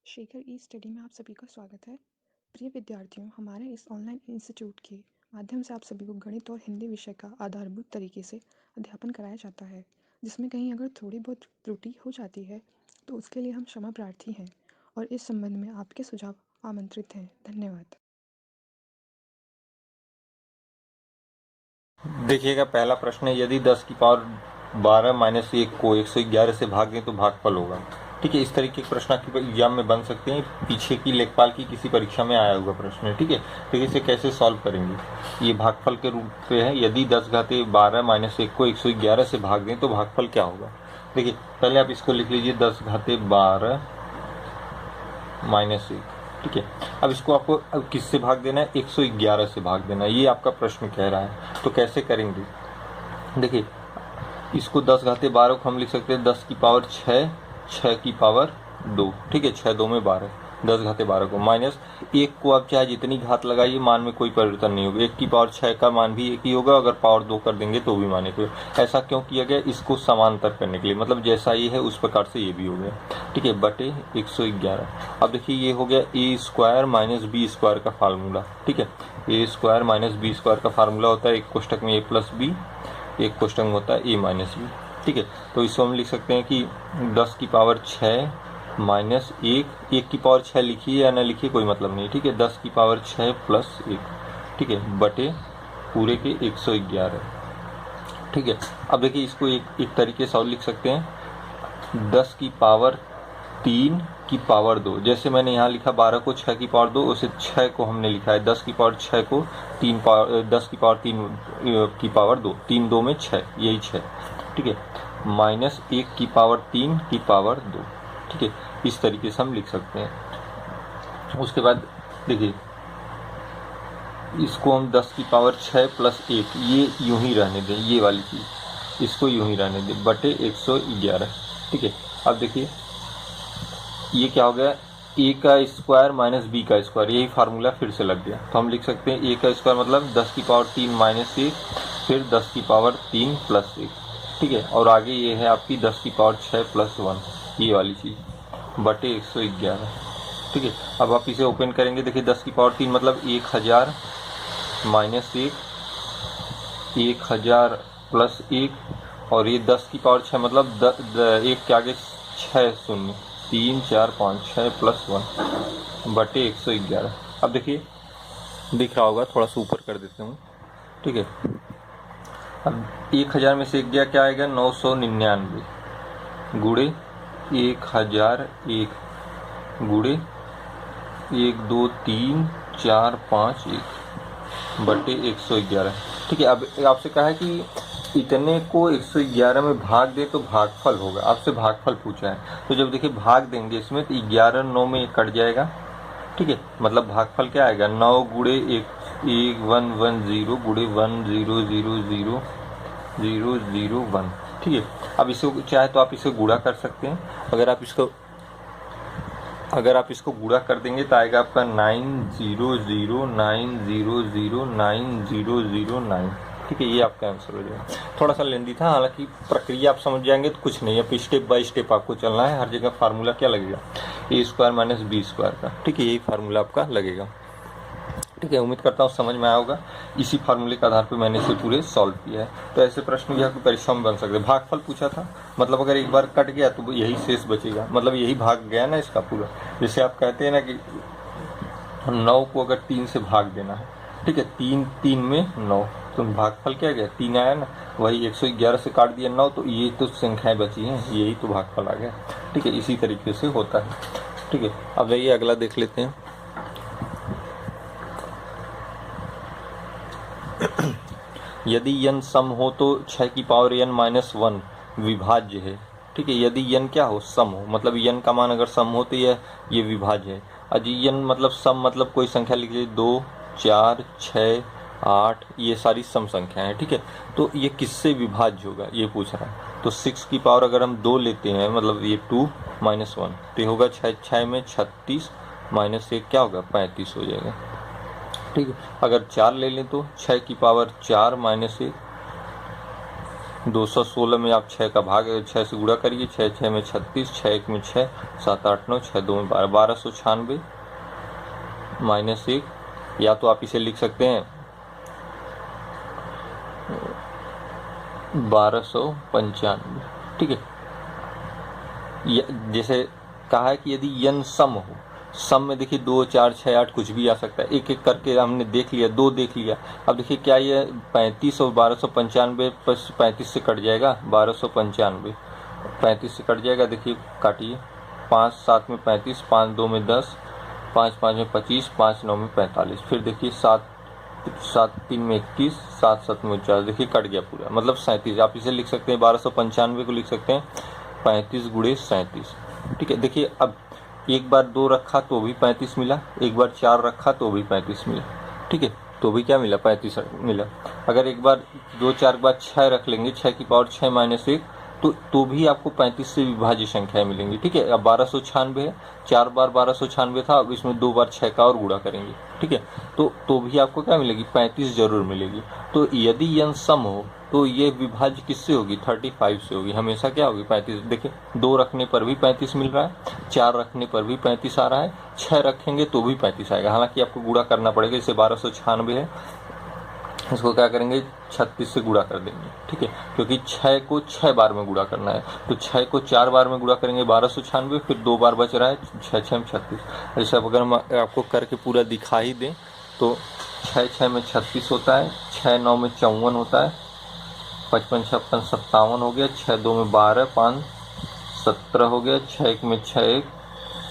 शेखर ई study में आप सभी का स्वागत है। प्रिय विद्यार्थियों, हमारे इस ऑनलाइन इंस्टीट्यूट के माध्यम से आप सभी को गणित और हिंदी विषय का आधारभूत तरीके से अध्यापन कराया जाता है, जिसमें कहीं अगर थोड़ी बहुत त्रुटि हो जाती है तो उसके लिए हम क्षमा प्रार्थी हैं और इस संबंध में आपके सुझाव आमंत्रित हैं। धन्यवाद। देखिएगा, पहला प्रश्न है, यदि 10 की पावर 12 माइनस 1 को 111 से भाग दें तो भागफल होगा। ठीक है, इस तरीके के प्रश्न आपके एग्जाम में बन सकते हैं। पीछे की लेखपाल की किसी परीक्षा में आया हुआ प्रश्न है। ठीक है, तो इसे कैसे सॉल्व करेंगे। ये भागफल के रूप पे है। यदि 10 घाते 12 माइनस 1 को 111 से भाग दें तो भागफल क्या होगा। देखिए, पहले आप इसको लिख लीजिए, 10 घाते 12 माइनस 1। ठीक है, अब इसको आपको अब किससे भाग देना है, 111 से भाग देना है, ये आपका प्रश्न कह रहा है। तो कैसे करेंगे, देखिए, इसको 10 घाते 12 को हम लिख सकते हैं 10 की पावर 6, 6 की पावर 2। ठीक है, 6 2 में 12, 10 घाते 12 को माइनस 1 को आप चाहे जितनी घात लगाइए, मान में कोई परिवर्तन नहीं होगा। 1 की पावर 6 का मान भी 1 ही होगा, अगर पावर 2 कर देंगे तो भी मान 1 होगा। ऐसा क्यों किया गया, इसको समांतर करने के लिए, मतलब जैसा ये है उस प्रकार से ये भी हो गया। ठीक है, बटे 111। अब देखिए, ये हो गया ए स्क्वायर माइनस बी स्क्वायर का फार्मूला। ठीक है, ए स्क्वायर माइनस बी स्क्वायर का फार्मूला होता है, एक कोष्टक में ए प्लस बी, एक कोष्टक में होता है ए माइनस बी। ठीक है, तो इसको हम लिख सकते हैं कि 10 की पावर 6 माइनस 1, 1 की पावर 6 लिखिए या ना लिखिए कोई मतलब नहीं। ठीक है, 10 की पावर 6 प्लस 1। ठीक है, बटे पूरे के 111। ठीक है, अब देखिए, इसको एक तरीके से और लिख सकते हैं, 10 की पावर 3 की पावर 2। जैसे मैंने यहाँ लिखा 12 को 6 की पावर 2, उसे 6 को हमने लिखा है 10 की पावर 6 को 3 पावर 10 की पावर 3 की पावर 2, 3 2 में 6, यही 6। ठीक है, माइनस 1 की पावर 3 की पावर 2। ठीक है, इस तरीके से हम लिख सकते हैं। उसके बाद देखिए, इसको हम 10 की पावर 6 प्लस 1, ये यूं ही रहने दें, ये वाली चीज़ इसको यूं ही रहने दें, बटे 111। ठीक है, अब देखिए, ये क्या हो गया, ए का स्क्वायर माइनस बी का स्क्वायर, यही फार्मूला फिर से लग गया। तो हम लिख सकते हैं ए का स्क्वायर मतलब 10 की पावर 3 माइनस 1, फिर 10 की पावर 3 प्लस 1। ठीक है, और आगे ये है आपकी 10 की पावर 6 प्लस 1, ये वाली चीज़, बटे 111। ठीक है, अब आप इसे ओपन करेंगे, देखिए 10 की पावर 3 मतलब 1000 माइनस 1, 1000 प्लस 1, और ये 10 की पावर 6 मतलब 1 के आगे 6 शून्य, 3 4 5 6 प्लस 1 बटे 111। अब देखिए, दिख रहा होगा, थोड़ा सा ऊपर कर देते हूँ। ठीक है, अब 1000 में से 1 गया, क्या आएगा, 999 गुड़े 1001 गुड़े 1 2 3 4 5 1 बटे 111। ठीक है, अब आपसे कहा है कि इतने को 111 में भाग दे तो भागफल होगा, आपसे भागफल पूछा है। तो जब देखिए भाग देंगे इसमें, तो 11 9 में कट जाएगा। ठीक है, मतलब भागफल क्या आएगा, 9 गुड़े 1 गुड़े 1000 ठीक है, अब इसको चाहे तो आप इसको गुणा कर सकते हैं। अगर आप इसको गुणा कर देंगे तो आएगा आपका 9009009। ठीक है, ये आपका आंसर हो जाएगा। थोड़ा सा लेंदी था, हालांकि प्रक्रिया आप समझ जाएंगे तो कुछ नहीं है, स्टेप बाय स्टेप आपको चलना है। हर जगह फार्मूला क्या लगेगा, ए स्क्वायर माइनस बी स्क्वायर का। ठीक है, यही फार्मूला आपका लगेगा। ठीक है, उम्मीद करता हूँ समझ में आया होगा। इसी फार्मूले के आधार पर मैंने इसे पूरे सॉल्व किया है। तो ऐसे प्रश्न भी आपकी परीक्षा में बन सकते हैं। भागफल पूछा था, मतलब अगर एक बार कट गया तो यही शेष बचेगा, मतलब यही भाग गया ना इसका पूरा। जैसे आप कहते हैं ना कि 9 को अगर 3 से भाग देना है, ठीक है, 3 3 में 9, तो भागफल क्या गया, 3 आया ना, वही 111 से काट दिया 9, तो ये तो संख्याएं बची हैं, यही तो भागफल आ गया। ठीक है, इसी तरीके से होता है। ठीक है, अब आइए अगला देख लेते हैं। यदि n सम हो तो 6 की पावर n माइनस 1 विभाज्य है। ठीक है, यदि n क्या हो, सम हो, मतलब n का मान अगर सम हो तो ये विभाज्य है। अजी n मतलब सम, मतलब कोई संख्या लिख लीजिए, 2 4 6 8, ये सारी सम संख्या है। ठीक है, तो ये किससे विभाज्य होगा ये पूछ रहा है। तो 6 की पावर अगर हम 2 लेते हैं, मतलब ये 2 माइनस 1, तो ये होगा 6 में 36 माइनस 1 क्या होगा, 35 हो जाएगा। ठीक है, अगर 4 ले लें तो 6 की पावर 4 माइनस 1, 216 में आप 6 का भाग 6 से गुणा करिए, 6 6 में 36, 6 1 में 6, 7 8 9, 6 2 में 12, 1296 -1, या तो आप इसे लिख सकते हैं 1295। ठीक है, जैसे कहा है कि यदि यन सम हो, सम में देखिए 2 4 6 8 कुछ भी आ सकता है, एक एक करके हमने देख लिया, 2 देख लिया। अब देखिए क्या ये 35 और 1295 प्लस 35 से कट जाएगा, 1295 35 से कट जाएगा। देखिए काटिए, 5 7 में 35, 5 2 में 10, 5 5 में 25, 5 9 में 45, फिर देखिए 7 7 3 में 21, 7 7 में 49, देखिए कट गया पूरा, मतलब 37। आप इसे लिख सकते हैं 1295 को लिख सकते हैं 35 गुणे 37। ठीक है, देखिए अब एक बार 2 रखा तो भी 35 मिला, एक बार 4 रखा तो भी 35 मिला। ठीक है, तो भी क्या मिला, 35 मिला। अगर एक बार 2 4 के बाद 6 रख लेंगे, 6 की पावर 6 माइनस 1, तो भी आपको 35 से विभाज्य संख्याएं मिलेंगी। ठीक है, अब 1296 है, 4 बार 1296 था, अब इसमें 2 बार 6 का और गुणा करेंगे। ठीक है, तो भी आपको क्या मिलेगी, 35 जरूर मिलेगी। तो यदि यन सम हो तो ये विभाज्य किससे होगी, 35 से होगी, हमेशा क्या होगी, 35। देखिए 2 रखने पर भी 35 मिल रहा है, 4 रखने पर भी 35 आ रहा है, 6 रखेंगे तो भी 35 आएगा। हालांकि आपको गुणा करना पड़ेगा, जैसे 1296 है, इसको क्या करेंगे 36 से गुणा कर देंगे। ठीक है, क्योंकि 6 को 6 बार में गुणा करना है, तो 6 को 4 बार में गुणा करेंगे 1296, फिर 2 बार बच रहा है, 6 6 में 36। जैसे अगर हम आपको करके पूरा दिखा ही दें तो 6 6 में 36 होता है, 6 9 में 54 होता है, 55 56 57 हो गया, 6 2 में 12, 5 17 हो गया, 6 1 में 6 1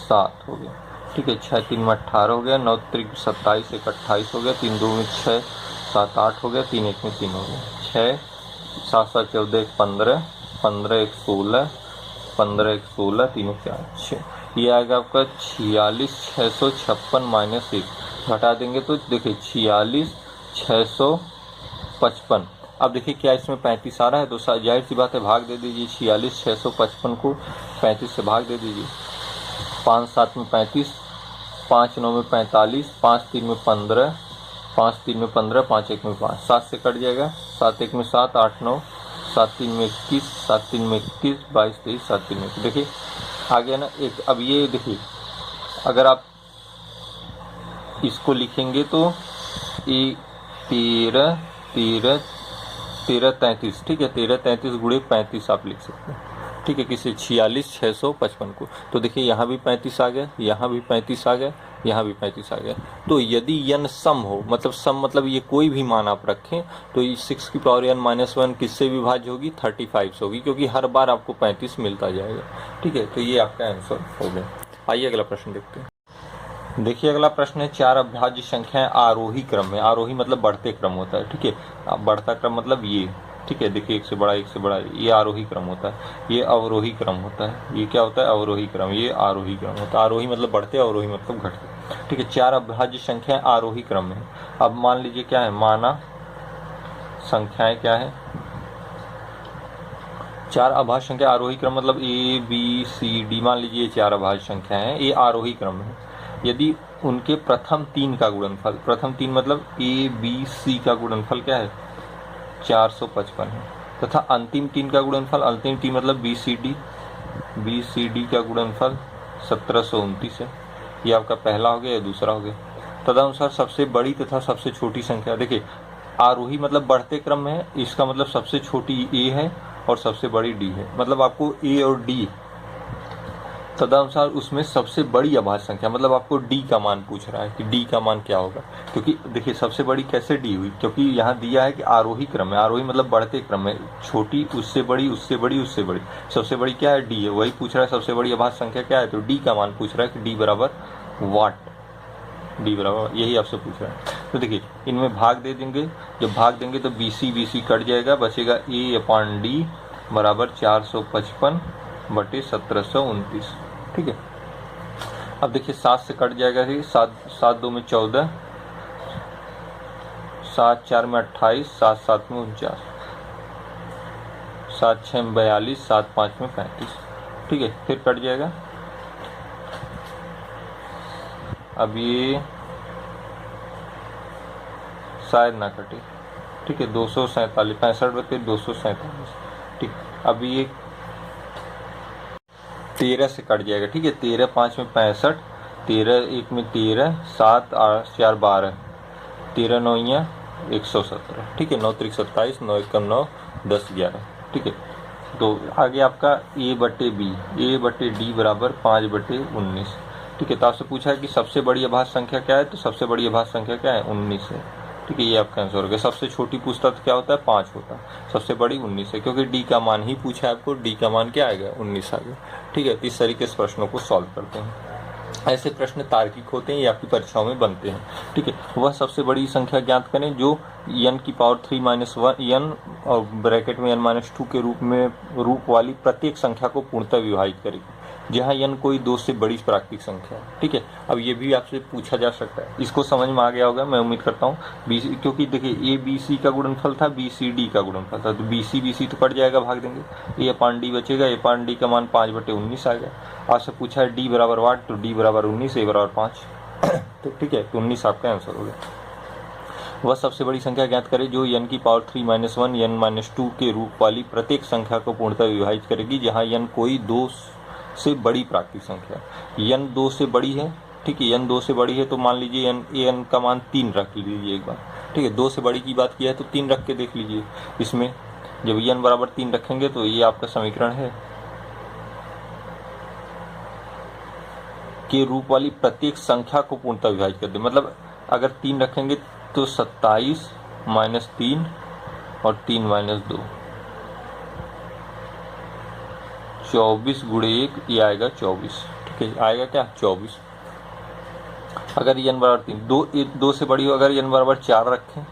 7 हो गया। ठीक है, 6 3 में 18 हो गया, 9 3 27, 1 28 हो गया, 3 2 में 6 7 8 हो गया, 3 1 में 3 हो गया, 6 7 7 14 1 15, 15 1 16, 15 1 16, 3 1 4 6, ये आएगा आपका 46 656 माइनस 1, घटा देंगे तो देखिए 46 655। अब देखिए क्या इसमें 35 आ रहा है, तो जाहिर सी बात है भाग दे दीजिए, 46 655 को 35 से भाग दे दीजिए। 5 7 में 35, 5 9 में 45, 5 3 में 15, 5 3 में 15, 5 1 में 5, 7 से कट जाएगा, 7 1 में 7, 8 9, 7 3 में 21, 7 3 में 21, 22 23, 7 3 में 21। देखिए आ गया ना एक। अब ये देखिए अगर आप इसको लिखेंगे तो ये 13 13 13 33। ठीक है, 13 33 गुणे 35 आप लिख सकते हैं। ठीक है, किसी 46 655 को, तो देखिए यहाँ भी 35 आ गया, यहाँ भी 35 आ गया, यहाँ भी 35 आ गया। तो यदि यन सम हो, मतलब सम मतलब ये कोई भी मान आप रखें, तो ये 6 की पावर n माइनस 1 किससे विभाज्य होगी, 35 से होगी, क्योंकि हर बार आपको 35 मिलता जाएगा। ठीक है, तो ये आपका आंसर हो गया। आइए अगला प्रश्न देखते हैं। देखिए अगला प्रश्न है, 4 अभाज्य संख्याएं आरोही क्रम में, आरोही मतलब बढ़ते क्रम होता है। ठीक है, अब बढ़ता क्रम मतलब ये, ठीक है, देखिए एक से बड़ा एक से बड़ा, ये आरोही क्रम होता है, ये अवरोही क्रम होता है, ये क्या होता है, अवरोही क्रम, ये आरोही क्रम होता है। आरोही मतलब बढ़ते, अवरोही मतलब घटते। ठीक है, 4 अभाज्य संख्याएं आरोही क्रम में। अब मान लीजिए क्या है, माना संख्याएं क्या है, 4 अभाज्य संख्या आरोही क्रम मतलब ए बी सी डी, मान लीजिए 4 अभाज्य संख्या है, ये आरोही क्रम में है। यदि उनके प्रथम 3 का गुणनफल, प्रथम 3 मतलब ए बी सी का गुणनफल क्या है, 455 है, तथा अंतिम 3 का गुणनफल, अंतिम 3 मतलब बी सी डी का गुणनफल 1729 है। ये आपका पहला हो गया, या दूसरा हो गया। तदनुसार सबसे बड़ी तथा सबसे छोटी संख्या, देखिए आरोही मतलब बढ़ते क्रम में है, इसका मतलब सबसे छोटी ए है और सबसे बड़ी डी है, मतलब आपको ए और डी, तदनुसार उसमें सबसे बड़ी अभाज्य संख्या, मतलब आपको डी का मान पूछ रहा है कि डी का मान क्या होगा। क्योंकि देखिए सबसे बड़ी कैसे डी हुई, क्योंकि यहाँ दिया है कि आरोही क्रम है, आरोही मतलब बढ़ते क्रम में, छोटी उससे बड़ी उससे बड़ी उससे बड़ी, सबसे बड़ी क्या है, डी है, वही पूछ रहा है सबसे बड़ी अभाज्य संख्या क्या है, तो डी का मान पूछ रहा है कि डी बराबर वाट, डी बराबर, यही आपसे पूछ रहा है। तो देखिए इनमें भाग दे देंगे, जब भाग देंगे तो बी सी कट जाएगा, बचेगा ए अपॉन डी बराबर 455 बटे 1729। ठीक है, अब देखिए 7 से कट जाएगा, 7 2 में 14, 7 4 में 28, 7 7 में 49, 7 6 में 42, 7 5 में 35। ठीक है, फिर कट जाएगा। अब ये शायद ना कटे। ठीक है 247, 65 बटे 247, ठीक। अब ये 13 से कट जाएगा, ठीक है 13 5 में 65, 13 1 में 13, 7 8 4 12, 13 9 117, ठीक है 9 3 27, 9 1 9, 10 11, ठीक है। तो आगे आपका a बटे बी, a बटे डी बराबर 5 बटे 19, ठीक है। तो आपसे पूछा है कि सबसे बड़ी अभाज्य संख्या क्या है, तो सबसे बड़ी अभाज्य संख्या क्या है 19 है, ठीक है। ये आपका आंसर हो गया। सबसे छोटी पूछता तो क्या होता है 5 होता है, सबसे बड़ी 19 है, क्योंकि डी का मान ही पूछा है आपको, डी का मान क्या आएगा 19 आ गया, ठीक है। इस तरीके से प्रश्नों को सॉल्व करते हैं। ऐसे प्रश्न तार्किक होते हैं, ये आपकी परीक्षाओं में बनते हैं, ठीक है। वह सबसे बड़ी संख्या ज्ञात करें जो n की पावर 3 माइनस 1 n और ब्रैकेट में n माइनस 2 के रूप वाली प्रत्येक संख्या को पूर्णतः विभाजित करेगी, जहाँ n कोई 2 से बड़ी प्राकृतिक संख्या है, ठीक है। अब ये भी आपसे पूछा जा सकता है, इसको समझ में आ गया होगा मैं उम्मीद करता हूँ। क्योंकि देखिए a b c का गुणनफल था, b c d का गुणनफल था, तो b c तो कट जाएगा, भाग देंगे, a अपान d बचेगा, a अपान d का मान 5 बटे 19 आ गया। आपसे पूछा है d बराबर 8, तो d बराबर 19, a बराबर 5, तो ठीक है, तो 19 आपका आंसर हो गया। वह सबसे बड़ी संख्या ज्ञात करें जो n की पावर 3 माइनस 1 n माइनस 2 के रूप वाली प्रत्येक संख्या को पूर्णतः विभाजित करेगी, जहाँ n कोई 2 से बड़ी प्राकृतिक संख्या है। n 2 से बड़ी है, ठीक है, n 2 से बड़ी है, तो मान लीजिए n का मान 3 रख लीजिए एक बार, ठीक है। 2 से बड़ी की बात किया है तो 3 रख के देख लीजिए। इसमें जब n बराबर 3 रखेंगे तो ये आपका समीकरण है के रूप वाली प्रत्येक संख्या को पूर्णतः विभाजित कर दे। मतलब अगर 3 रखेंगे तो 27 माइनस 3 और 3 माइनस 2, 24 गुणे 1, ये आएगा 24, ठीक है, आएगा क्या 24। अगर n बराबर 3, 2 से बड़ी हो, अगर n बराबर 4 रखें,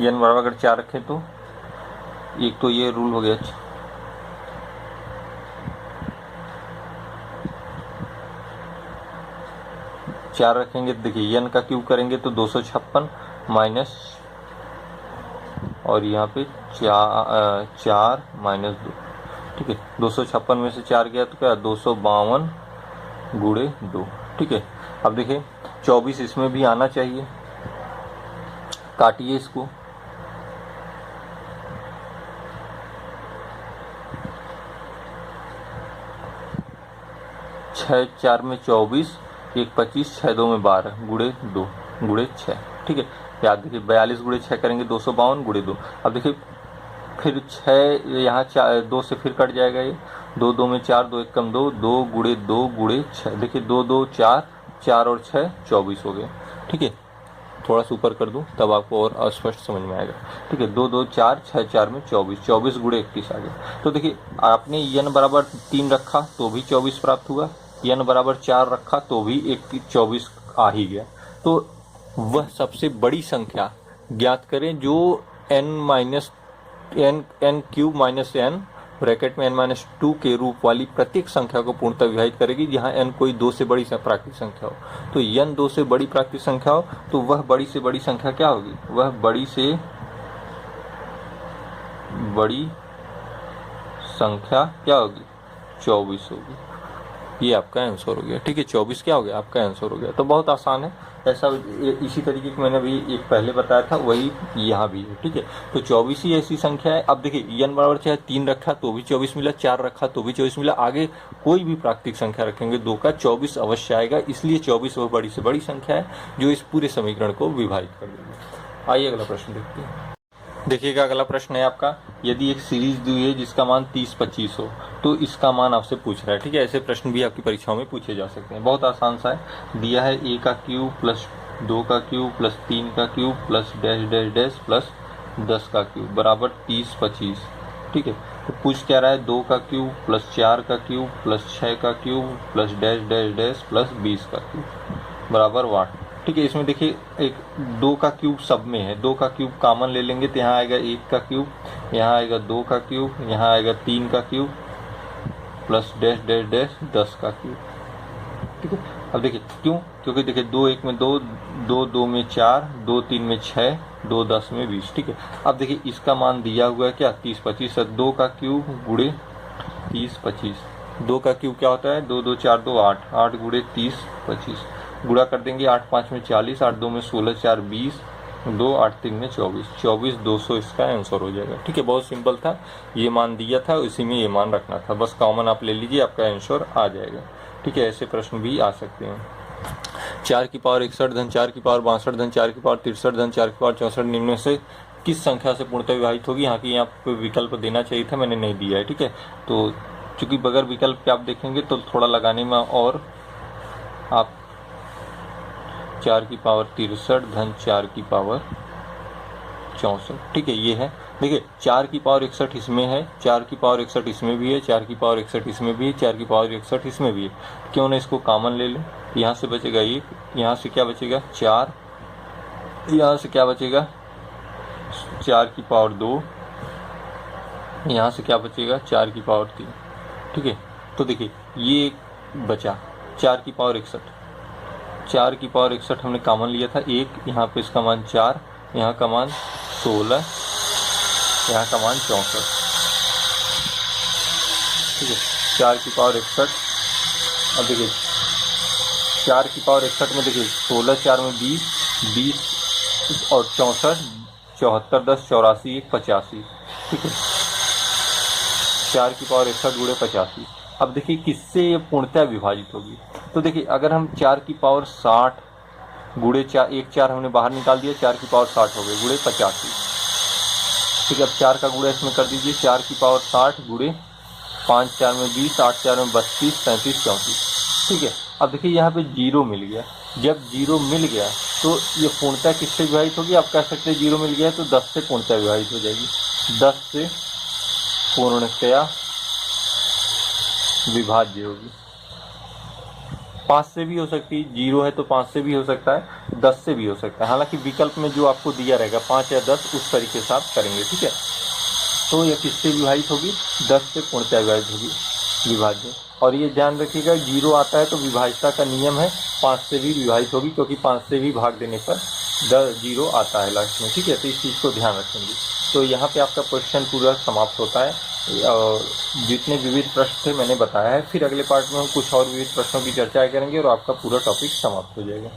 n बराबर अगर 4 रखें तो एक तो ये रूल हो गया, 4 रखेंगे, देखिए n का क्यूब करेंगे तो 256 माइनस, और यहाँ पे 4 माइनस 2, ठीक है। 256 में से 4 गया तो क्या 252 गुणे 2, ठीक है। अब देखिए 24 इसमें भी आना चाहिए, काटिए इसको, छः 4 में 24, 1 25, 6 2 में 12 गुणे 2 गुणे 6, ठीक है। याद देखिए 42 गुणे 6 करेंगे 252 गुणे 2। अब देखिए फिर 6 यहाँ 2 से फिर कट जाएगा, ये 2 2 में 4, 2 1 कम 2, 2 गुणे 2 गुणे 6, देखिए 2 2 4, 4 और 6 24 हो गए, ठीक है। थोड़ा सा ऊपर कर दूं तब आपको और अस्पष्ट समझ में आएगा, ठीक है। 2 2 4, 6 4 में 24, 24 गुणे 31 आ गया। तो देखिए आपने n बराबर 3 रखा तो भी 24 प्राप्त हुआ, n बराबर 4 रखा तो भी 24 आ ही गया। तो वह सबसे बड़ी संख्या ज्ञात करें जो n cube minus n bracket में n माइनस 2 के रूप वाली प्रत्येक संख्या को पूर्णतः विभाजित करेगी, जहां n कोई 2 से बड़ी प्राकृतिक संख्या हो। तो n 2 से बड़ी प्राकृतिक संख्या हो तो वह बड़ी से बड़ी संख्या क्या होगी, वह बड़ी से बड़ी संख्या क्या होगी 24 होगी। ये आपका आंसर हो गया, ठीक है। 24 क्या हो गया आपका आंसर हो गया। तो बहुत आसान है, ऐसा इसी तरीके की मैंने अभी एक पहले बताया था वही यहाँ भी है, ठीक है। तो 24 ही ऐसी संख्या है। अब देखिए n बराबर चाहे 3 रखा तो भी 24 मिला, 4 रखा तो भी 24 मिला, आगे कोई भी प्राकृतिक संख्या रखेंगे 2 का 24 अवश्य आएगा, इसलिए 24 वह बड़ी से बड़ी संख्या है जो इस पूरे समीकरण को विभाजित कर देगी। आइए अगला प्रश्न देखते हैं। देखिएगा अगला प्रश्न है आपका, यदि एक सीरीज दी हुई है जिसका मान 30 25 हो तो इसका मान आपसे पूछ रहा है, ठीक है। ऐसे प्रश्न भी आपकी परीक्षाओं में पूछे जा सकते हैं। बहुत आसान सा है, दिया है a का क्यूब प्लस 2 का क्यूब प्लस 3 का cube plus dash dash dash plus 10 का क्यूब बराबर 30 25, ठीक है। तो पूछ क्या रहा है 2 का क्यूब प्लस 4 का क्यूब प्लस 6 का cube plus dash dash dash plus 20 का क्यूब बराबर वाट, ठीक है। इसमें देखिए एक 2 का क्यूब सब में है, 2 का क्यूब कॉमन ले लेंगे तो यहाँ आएगा 1 का क्यूब, यहाँ आएगा 2 का क्यूब, यहाँ आएगा 3 का cube plus dash dash dash 10 का क्यूब, ठीक है। अब देखिए क्यों, क्योंकि देखिए 2 1 में 2, 2 2 में 4, 2 3 में 6, 2 10 में 20, ठीक है। अब देखिए इसका मान दिया हुआ है क्या 30 25, 2 का क्यूब गुणे 30 25, 2 का क्यूब क्या होता है 2 2 4 2 8, 8 गुणे 30 25, गुणा कर देंगे 8 5 में 40, 8 2 में 16, 4 20, 2 8 3 में 24, 24 200 इसका आंसर हो जाएगा। ठीक है, बहुत सिंपल था, ये मान दिया था, इसी में ये मान रखना था, बस कॉमन आप ले लीजिए, आपका आंसर आ जाएगा। ठीक है, ऐसे प्रश्न भी आ सकते हैं। 4 की पावर 61 धन 4 की पावर 62 धन 4 की पावर 63 धन 4 की पावर 64 निम्न से किस संख्या से पूर्णतः विभाजित होगी। यहाँ की यहाँ विकल्प देना चाहिए था, मैंने नहीं दिया है। ठीक है, तो चूंकि बगैर विकल्प के आप देखेंगे तो थोड़ा लगाने में, और आप 4 की पावर 63 धन 4 की पावर 64, ठीक है, ये है। देखिए 4 की पावर 61 इसमें है, 4 की पावर 61 इसमें भी है, 4 की पावर 61 इसमें भी है, 4 की पावर 61 इसमें भी है। क्यों ना इसको कॉमन ले लें। यहाँ से बचेगा 1, यहाँ से क्या बचेगा 4, यहाँ से क्या बचेगा 4 की पावर 2, यहाँ से क्या बचेगा 4 की पावर 3। ठीक है, तो देखिए ये बचा 4 की पावर 61, 4 की पावर 61 हमने कॉमन लिया था 1, यहाँ पे इसका मान 4, यहाँ का मान 16, यहाँ का मान 64। ठीक है, 4 की पावर 61, अब देखिए 4 की पावर 61 में देखिए 16 4 में 20, 20 और 64, 74 10 84 1 85। ठीक है, 4 की पावर 61 गुणे 85। अब देखिए किससे ये पूर्णतः विभाजित होगी। तो देखिए अगर हम 4 की पावर 60 गुणे 4, 1 4 हमने बाहर निकाल दिया, 4 की पावर 60 हो गई गुणे 85। ठीक है, अब 4 का गुणा इसमें कर दीजिए, 4 की पावर 60 गुणे 5 4 में 20, 8 4 में 32, 35 34। ठीक है, अब देखिए यहाँ पे 0 मिल गया। जब 0 मिल गया तो ये पूर्णतः किससे विभाजित होगी। आप कह सकते हैं 0 मिल गया तो 10 से पूर्णतः विभाजित हो जाएगी, 10 से पूर्णतया विभाज्य होगी। 5 से भी हो सकती है, 0 है तो 5 से भी हो सकता है, 10 से भी हो सकता है। हालांकि विकल्प में जो आपको दिया रहेगा 5 या 10, उस तरीके से आप करेंगे। ठीक है, तो यह किससे विभाजित होगी, 10 से पूर्णतः विभाजित होगी, विभाज्य। और ये ध्यान रखिएगा 0 आता है तो विभाज्यता का नियम है 5 से भी विभाजित होगी, क्योंकि 5 से भी भाग देने पर 0 आता है लास्ट में। ठीक है, तो इस चीज़ को ध्यान रखेंगे। तो यहाँ पे आपका क्वेश्चन पूरा समाप्त होता है। जितने विविध प्रश्न थे मैंने बताया है। फिर अगले पार्ट में हम कुछ और विविध प्रश्नों की चर्चा करेंगे और आपका पूरा टॉपिक समाप्त हो जाएगा।